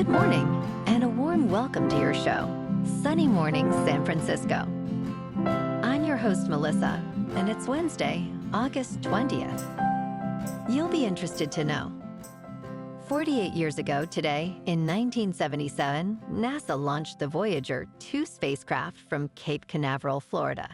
Good morning, and a warm welcome to your show, Sunny Mornings San Francisco. I'm your host, Melissa, and it's Wednesday, August 20th. You'll be interested to know. 48 years ago today, in 1977, NASA launched the Voyager 2 spacecraft from Cape Canaveral, Florida.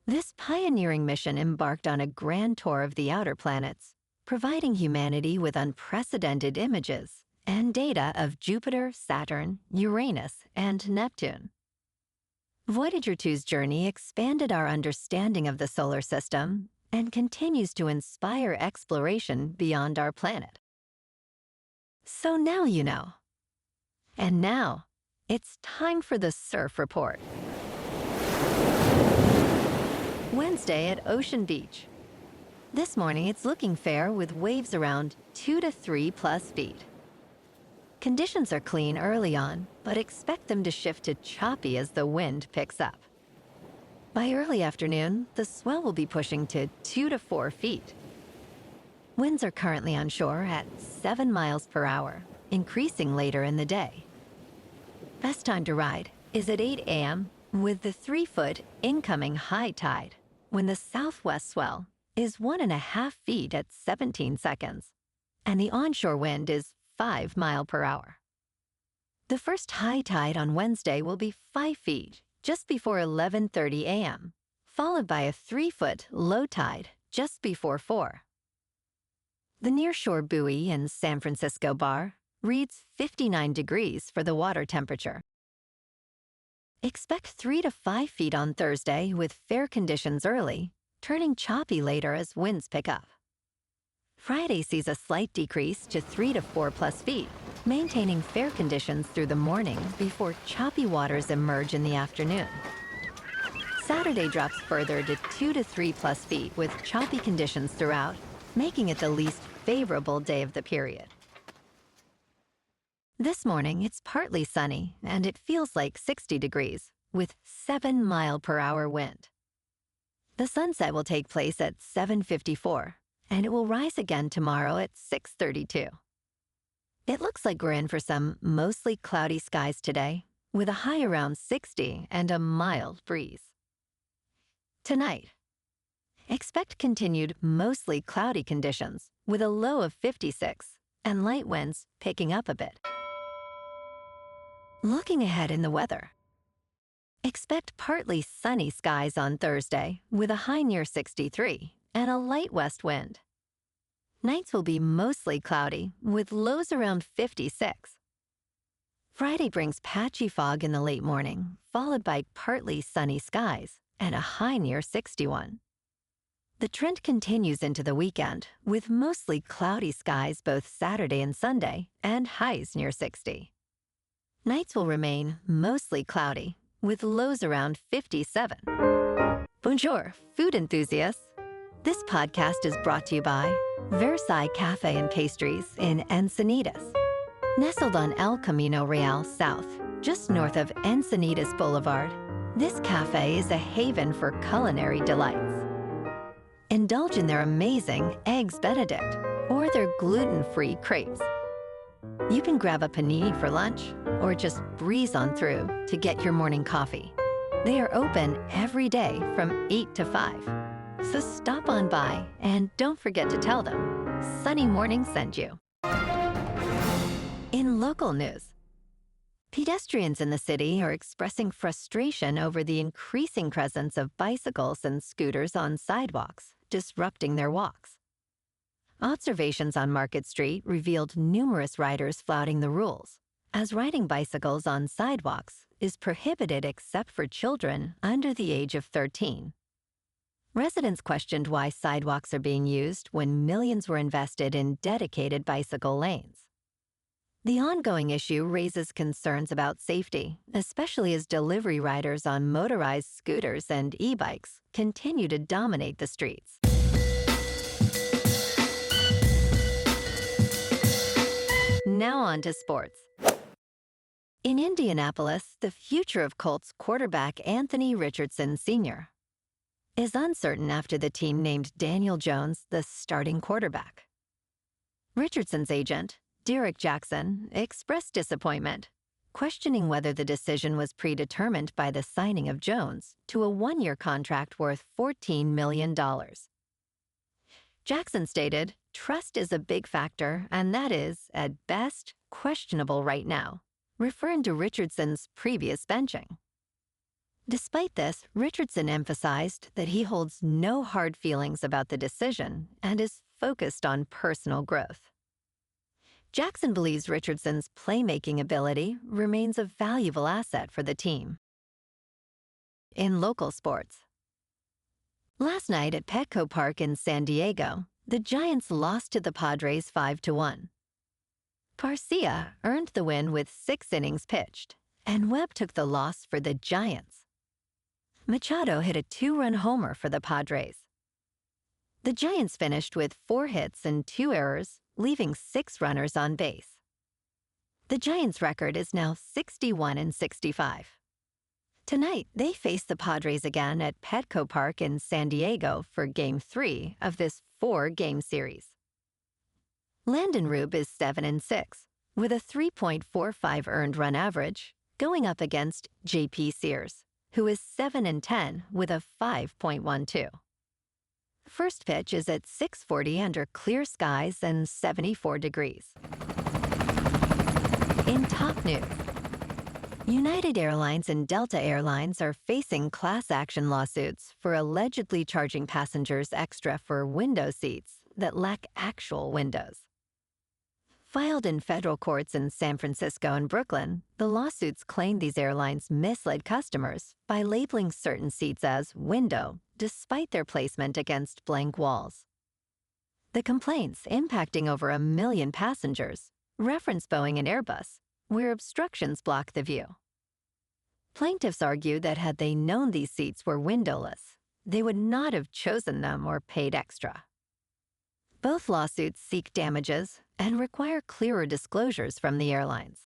This pioneering mission embarked on a grand tour of the outer planets, providing humanity with unprecedented images and data of Jupiter, Saturn, Uranus, and Neptune. Voyager 2's journey expanded our understanding of the solar system and continues to inspire exploration beyond our planet. So now you know. And now, it's time for the Surf Report. Wednesday at Ocean Beach. This morning, it's looking fair with waves around 2 to 3 plus feet. Conditions are clean early on, but expect them to shift to choppy as the wind picks up. By early afternoon, the swell will be pushing to 2 to 4 feet. Winds are currently on shore at 7 miles per hour, increasing later in the day. Best time to ride is at 8 a.m. with the 3-foot incoming high tide, when the southwest swell is 1.5 feet at 17 seconds, and the onshore wind is 5 miles per hour. The first high tide on Wednesday will be 5 feet just before 11:30 a.m., followed by a 3-foot low tide just before 4. The nearshore buoy in San Francisco Bar reads 59 degrees for the water temperature. Expect 3 to 5 feet on Thursday with fair conditions early, turning choppy later as winds pick up. Friday sees a slight decrease to 3 to 4 plus feet, maintaining fair conditions through the morning before choppy waters emerge in the afternoon. Saturday drops further to 2 to 3 plus feet with choppy conditions throughout, making it the least favorable day of the period. This morning, it's partly sunny, and it feels like 60 degrees, with 7 mile per hour wind. The sunset will take place at 7:54, and it will rise again tomorrow at 6:32. It looks like we're in for some mostly cloudy skies today, with a high around 60 and a mild breeze. Tonight, expect continued mostly cloudy conditions, with a low of 56 and light winds picking up a bit. Looking ahead in the weather. Expect partly sunny skies on Thursday, with a high near 63 and a light west wind. Nights will be mostly cloudy, with lows around 56. Friday brings patchy fog in the late morning, followed by partly sunny skies and a high near 61. The trend continues into the weekend, with mostly cloudy skies both Saturday and Sunday, and highs near 60. Nights will remain mostly cloudy, with lows around 57. Bonjour, food enthusiasts. This podcast is brought to you by Versailles Cafe and Pastries in Encinitas. Nestled on El Camino Real South, just north of Encinitas Boulevard, this cafe is a haven for culinary delights. Indulge in their amazing Eggs Benedict or their gluten-free crepes. You can grab a panini for lunch or just breeze on through to get your morning coffee. They are open every day from 8 to 5. So stop on by and don't forget to tell them Sunny Morning sent you. In local news, pedestrians in the city are expressing frustration over the increasing presence of bicycles and scooters on sidewalks, disrupting their walks. Observations on Market Street revealed numerous riders flouting the rules, as riding bicycles on sidewalks is prohibited except for children under the age of 13. Residents questioned why sidewalks are being used when millions were invested in dedicated bicycle lanes. The ongoing issue raises concerns about safety, especially as delivery riders on motorized scooters and e-bikes continue to dominate the streets. Now on to sports. In Indianapolis, the future of Colts quarterback Anthony Richardson Sr. is uncertain after the team named Daniel Jones the starting quarterback. Richardson's agent, Derek Jackson, expressed disappointment, questioning whether the decision was predetermined by the signing of Jones to a one-year contract worth $14 million. Jackson stated, "Trust is a big factor, and that is, at best, questionable right now," referring to Richardson's previous benching. Despite this, Richardson emphasized that he holds no hard feelings about the decision and is focused on personal growth. Jackson believes Richardson's playmaking ability remains a valuable asset for the team. In local sports. Last night at Petco Park in San Diego, the Giants lost to the Padres 5-1. García earned the win with 6 innings pitched, and Webb took the loss for the Giants. Machado hit a 2-run homer for the Padres. The Giants finished with 4 hits and 2 errors, leaving 6 runners on base. The Giants' record is now 61-65. Tonight, they face the Padres again at Petco Park in San Diego for Game 3 of this 4-game series. Landon Roupp is 7-6, with a 3.45 earned run average, going up against J.P. Sears, who is 7-10 with a 5.12. First pitch is at 6:40 under clear skies and 74 degrees. In top news, United Airlines and Delta Airlines are facing class action lawsuits for allegedly charging passengers extra for window seats that lack actual windows. Filed in federal courts in San Francisco and Brooklyn, the lawsuits claim these airlines misled customers by labeling certain seats as window despite their placement against blank walls. The complaints, impacting over 1 million passengers, reference Boeing and Airbus, where obstructions block the view. Plaintiffs argue that had they known these seats were windowless, they would not have chosen them or paid extra. Both lawsuits seek damages and require clearer disclosures from the airlines.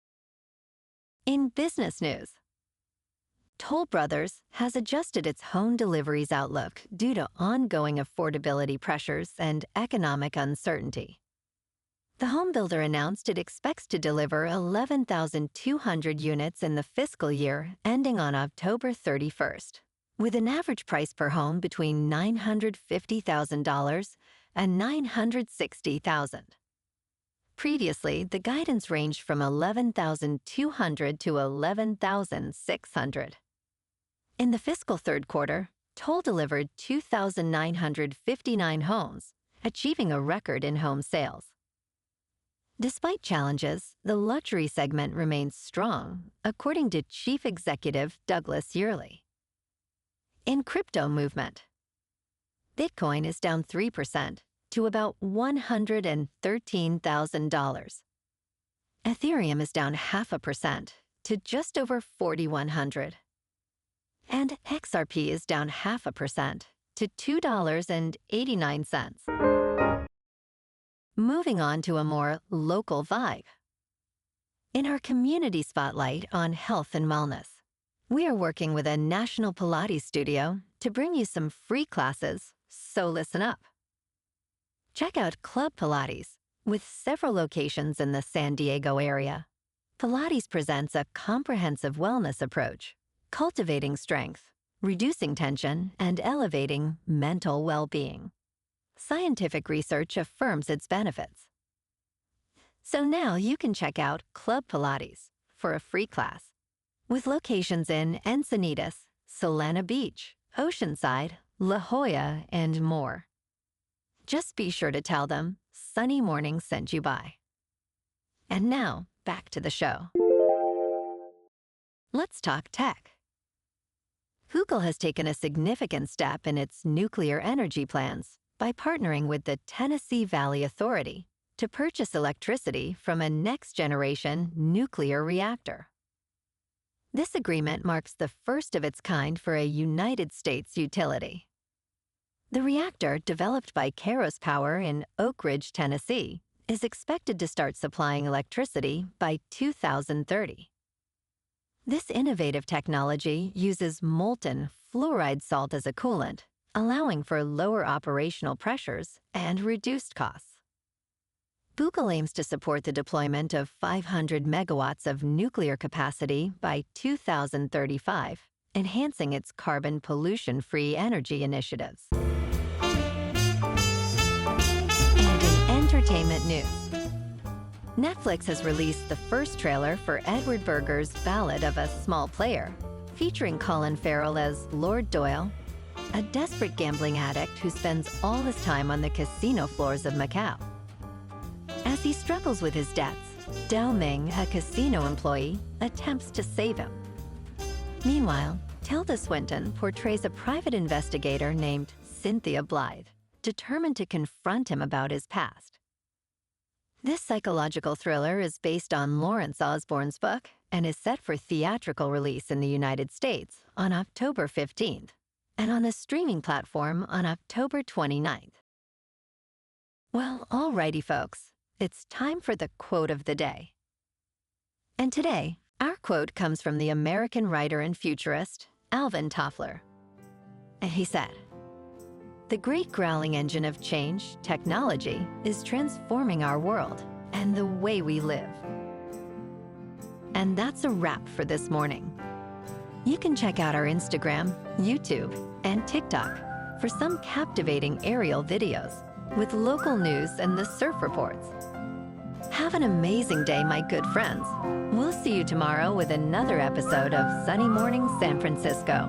In business news, Toll Brothers has adjusted its home deliveries outlook due to ongoing affordability pressures and economic uncertainty. The home builder announced it expects to deliver 11,200 units in the fiscal year ending on October 31st, with an average price per home between $950,000 and $960,000. Previously, the guidance ranged from 11,200 to 11,600. In the fiscal third quarter, Toll delivered 2,959 homes, achieving a record in home sales. Despite challenges, the luxury segment remains strong, according to Chief Executive Douglas Yearley. In crypto movement, Bitcoin is down 3% to about $113,000. Ethereum is down 0.5% to just over 4,100. And XRP is down 0.5% to $2.89. Moving on to a more local vibe. In our community spotlight on health and wellness, we are working with a national Pilates studio to bring you some free classes, so listen up. Check out Club Pilates, with several locations in the San Diego area. Pilates presents a comprehensive wellness approach, cultivating strength, reducing tension, and elevating mental well-being. Scientific research affirms its benefits. So now you can check out Club Pilates for a free class, with locations in Encinitas, Solana Beach, Oceanside, La Jolla, and more. Just be sure to tell them Sunny Morning sent you by. And now, back to the show. Let's talk tech. Google has taken a significant step in its nuclear energy plans by partnering with the Tennessee Valley Authority to purchase electricity from a next-generation nuclear reactor. This agreement marks the first of its kind for a United States utility. The reactor, developed by Kairos Power in Oak Ridge, Tennessee, is expected to start supplying electricity by 2030. This innovative technology uses molten fluoride salt as a coolant, allowing for lower operational pressures and reduced costs. Google aims to support the deployment of 500 megawatts of nuclear capacity by 2035, enhancing its carbon pollution-free energy initiatives. And in entertainment news, Netflix has released the first trailer for Edward Berger's Ballad of a Small Player, featuring Colin Farrell as Lord Doyle, a desperate gambling addict who spends all his time on the casino floors of Macau. As he struggles with his debts, Dao Ming, a casino employee, attempts to save him. Meanwhile, Tilda Swinton portrays a private investigator named Cynthia Blythe, determined to confront him about his past. This psychological thriller is based on Lawrence Osborne's book and is set for theatrical release in the United States on October 15th and on the streaming platform on October 29th. Well, alrighty, folks. It's time for the quote of the day. And today, our quote comes from the American writer and futurist, Alvin Toffler. And he said, "The great growling engine of change, technology, is transforming our world and the way we live." And that's a wrap for this morning. You can check out our Instagram, YouTube, and TikTok for some captivating aerial videos with local news and the surf reports. Have an amazing day, my good friends. We'll see you tomorrow with another episode of Sunny Morning San Francisco.